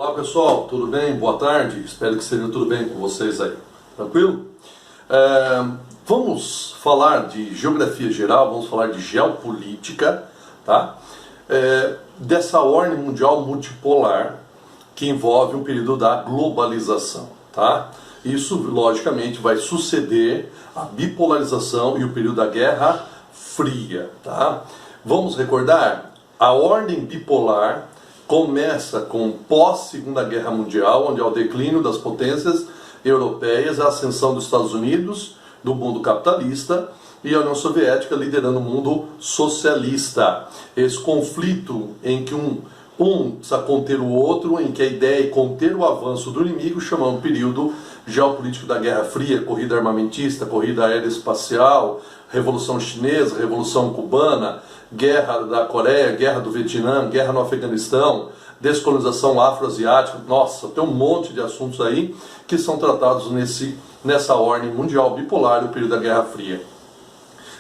Olá pessoal, tudo bem? Boa tarde, espero que esteja tudo bem com vocês aí, tranquilo? Vamos falar de geografia geral, vamos falar de geopolítica, tá? Dessa ordem mundial multipolar que envolve um período da globalização, tá? Isso logicamente vai suceder a bipolarização e o período da Guerra Fria, tá? Vamos recordar, a ordem bipolar começa com pós-Segunda Guerra Mundial, onde há o declínio das potências europeias, a ascensão dos Estados Unidos, do mundo capitalista, e a União Soviética liderando o mundo socialista. Esse conflito em que um precisa conter o outro, em que a ideia é conter o avanço do inimigo, chamamos o período geopolítico da Guerra Fria, corrida armamentista, corrida aeroespacial, Revolução Chinesa, Revolução Cubana, Guerra da Coreia, Guerra do Vietnã, Guerra no Afeganistão, descolonização afroasiática. Nossa, tem um monte de assuntos aí que são tratados nessa ordem mundial bipolar, o período da Guerra Fria.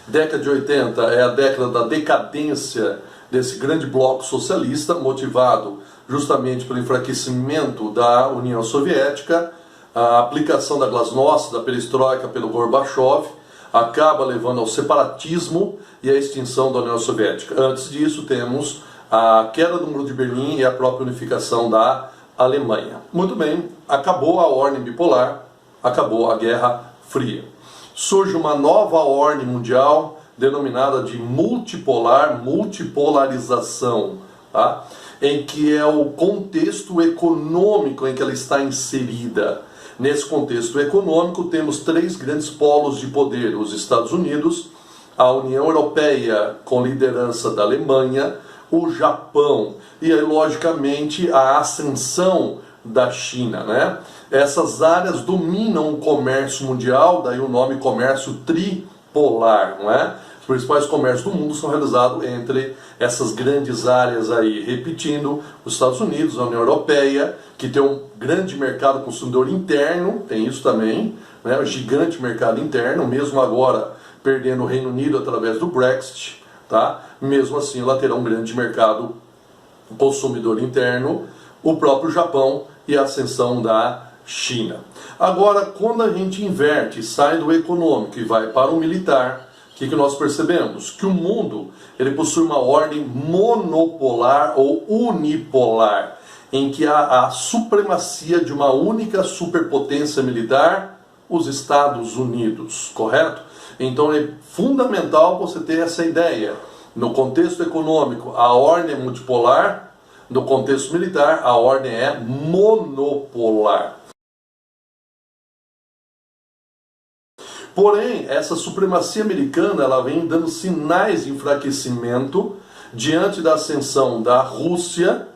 Década de 80 é a década da decadência desse grande bloco socialista, motivado justamente pelo enfraquecimento da União Soviética, a aplicação da glasnost, da perestroika pelo Gorbachev, acaba levando ao separatismo e à extinção da União Soviética. Antes disso, temos a queda do Muro de Berlim e a própria unificação da Alemanha. Muito bem, acabou a ordem bipolar, acabou a Guerra Fria. Surge uma nova ordem mundial, denominada de multipolarização, tá? Em que é o contexto econômico em que ela está inserida. Nesse contexto econômico, temos três grandes polos de poder: os Estados Unidos, a União Europeia, com liderança da Alemanha, o Japão e, aí, logicamente, a ascensão da China, né? Essas áreas dominam o comércio mundial, daí o nome comércio tripolar, não é? Os principais comércios do mundo são realizados entre essas grandes áreas aí, repetindo, os Estados Unidos, a União Europeia, que tem um grande mercado consumidor interno, tem isso também, né, um gigante mercado interno, mesmo agora perdendo o Reino Unido através do Brexit, tá? Mesmo assim ela terá um grande mercado consumidor interno, o próprio Japão e a ascensão da China. Agora, quando a gente inverte, sai do econômico e vai para o militar, o que nós percebemos? Que o mundo ele possui uma ordem monopolar ou unipolar, em que há a supremacia de uma única superpotência militar, os Estados Unidos, correto? Então é fundamental você ter essa ideia. No contexto econômico, a ordem é multipolar, no contexto militar, a ordem é monopolar. Porém, essa supremacia americana ela vem dando sinais de enfraquecimento diante da ascensão da Rússia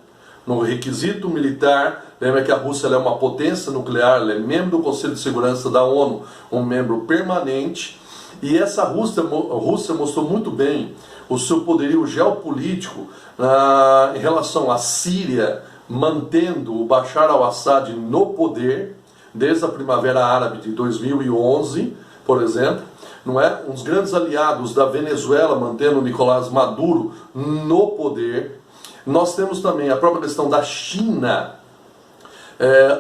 no requisito militar. Lembra que a Rússia ela é uma potência nuclear, ela é membro do Conselho de Segurança da ONU, um membro permanente. E essa Rússia mostrou muito bem o seu poderio geopolítico em relação à Síria, mantendo o Bashar al-Assad no poder, desde a Primavera Árabe de 2011, por exemplo, não é? Um dos grandes aliados da Venezuela, mantendo o Nicolás Maduro no poder. Nós temos também a própria questão da China,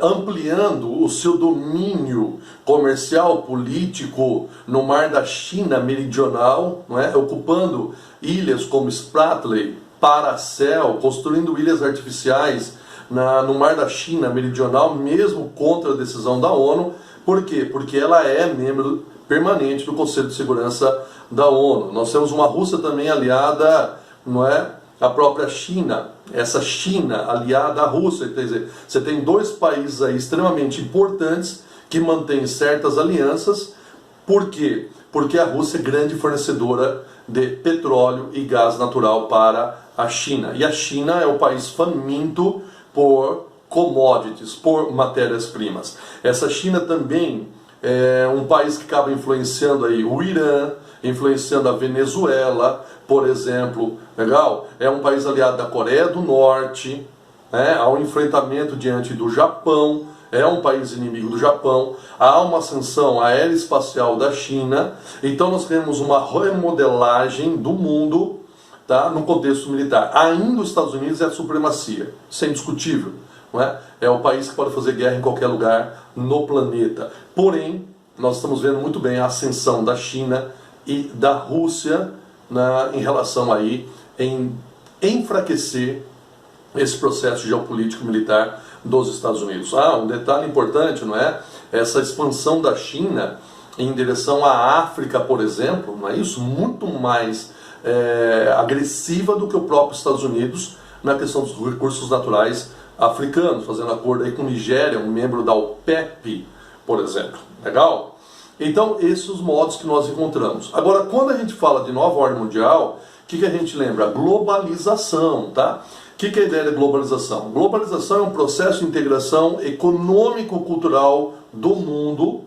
ampliando o seu domínio comercial, político no mar da China meridional, não é? Ocupando ilhas como Spratly, Paracel, construindo ilhas artificiais no mar da China meridional, mesmo contra a decisão da ONU. Por quê? Porque ela é membro permanente do Conselho de Segurança da ONU. Nós temos uma Rússia também aliada, não é? A própria China, essa China aliada à Rússia, quer dizer, você tem dois países aí extremamente importantes que mantêm certas alianças. Por quê? Porque a Rússia é grande fornecedora de petróleo e gás natural para a China. E a China é o país faminto por commodities, por matérias-primas. Essa China também é um país que acaba influenciando aí o Irã, influenciando a Venezuela, por exemplo, legal? É um país aliado da Coreia do Norte, né? Há um enfrentamento diante do Japão, é um país inimigo do Japão, há uma ascensão aeroespacial da China. Então nós temos uma remodelagem do mundo, tá? No contexto militar. Ainda os Estados Unidos é a supremacia, isso é indiscutível. não é? É o país que pode fazer guerra em qualquer lugar no planeta. Porém, nós estamos vendo muito bem a ascensão da China e da Rússia em relação aí em enfraquecer esse processo geopolítico militar dos Estados Unidos. Um detalhe importante, não é? Essa expansão da China em direção à África, por exemplo, não é isso? Muito mais agressiva do que o próprio Estados Unidos na questão dos recursos naturais africanos, fazendo acordo aí com Nigéria, um membro da OPEP, por exemplo. Legal? Então, esses os modos que nós encontramos. Agora, quando a gente fala de nova ordem mundial, o que a gente lembra? Globalização, tá? O que é a ideia da globalização? Globalização é um processo de integração econômico-cultural do mundo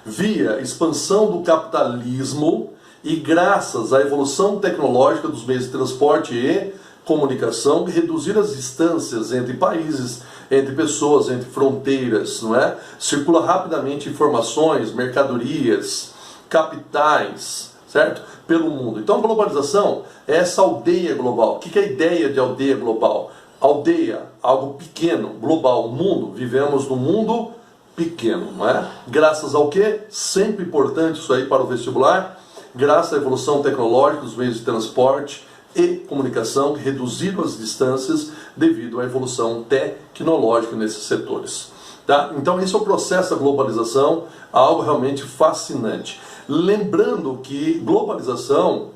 via expansão do capitalismo e graças à evolução tecnológica dos meios de transporte e comunicação, reduzir as distâncias entre países, entre pessoas, entre fronteiras, não é? Circula rapidamente informações, mercadorias, capitais, certo? Pelo mundo. Então a globalização é essa aldeia global. O que é a ideia de aldeia global? Aldeia, algo pequeno, global, mundo. Vivemos num mundo pequeno, não é? Graças ao quê? Sempre importante isso aí para o vestibular. Graças à evolução tecnológica dos meios de transporte e comunicação, que reduziram as distâncias devido à evolução tecnológica nesses setores. Tá? Então esse é o processo da globalização, algo realmente fascinante. Lembrando que globalização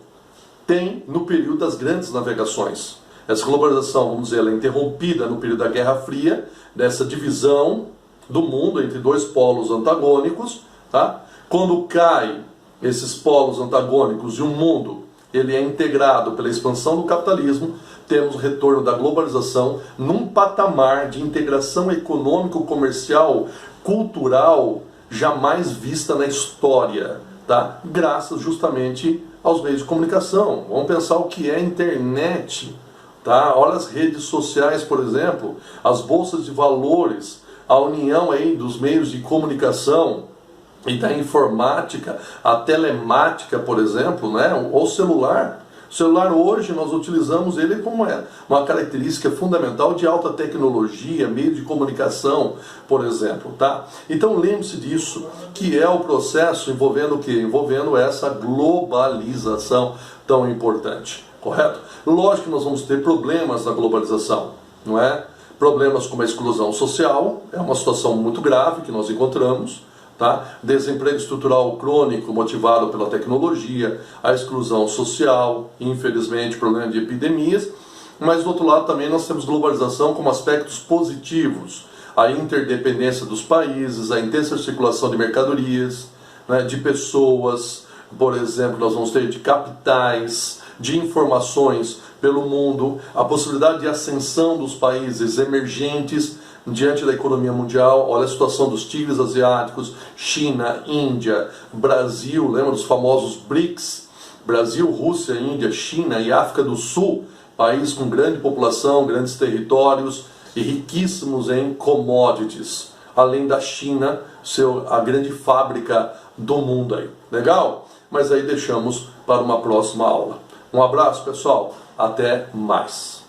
tem no período das grandes navegações. Essa globalização, vamos dizer, ela é interrompida no período da Guerra Fria, dessa divisão do mundo entre dois polos antagônicos. Tá? Quando cai esses polos antagônicos e o mundo ele é integrado pela expansão do capitalismo, temos o retorno da globalização num patamar de integração econômico, comercial, cultural, jamais vista na história, tá? Graças justamente aos meios de comunicação. Vamos pensar o que é a internet, tá? Olha as redes sociais, por exemplo, as bolsas de valores, a união aí dos meios de comunicação e da informática, a telemática, por exemplo, né? O celular. O celular hoje nós utilizamos ele como uma característica fundamental de alta tecnologia, meio de comunicação, por exemplo, tá? Então lembre-se disso, que é o processo envolvendo o quê? Envolvendo essa globalização tão importante, correto? Lógico que nós vamos ter problemas na globalização, não é? Problemas como a exclusão social, é uma situação muito grave que nós encontramos. Tá? Desemprego estrutural crônico motivado pela tecnologia, a exclusão social, infelizmente problema de epidemias, mas do outro lado também nós temos globalização como aspectos positivos, a interdependência dos países, a intensa circulação de mercadorias, né, de pessoas, por exemplo, nós vamos ter de capitais, de informações pelo mundo, a possibilidade de ascensão dos países emergentes diante da economia mundial. Olha a situação dos tigres asiáticos, China, Índia, Brasil, lembra dos famosos BRICS, Brasil, Rússia, Índia, China e África do Sul, países com grande população, grandes territórios e riquíssimos em commodities, além da China, a grande fábrica do mundo aí. Legal? Mas aí deixamos para uma próxima aula. Um abraço, pessoal, até mais.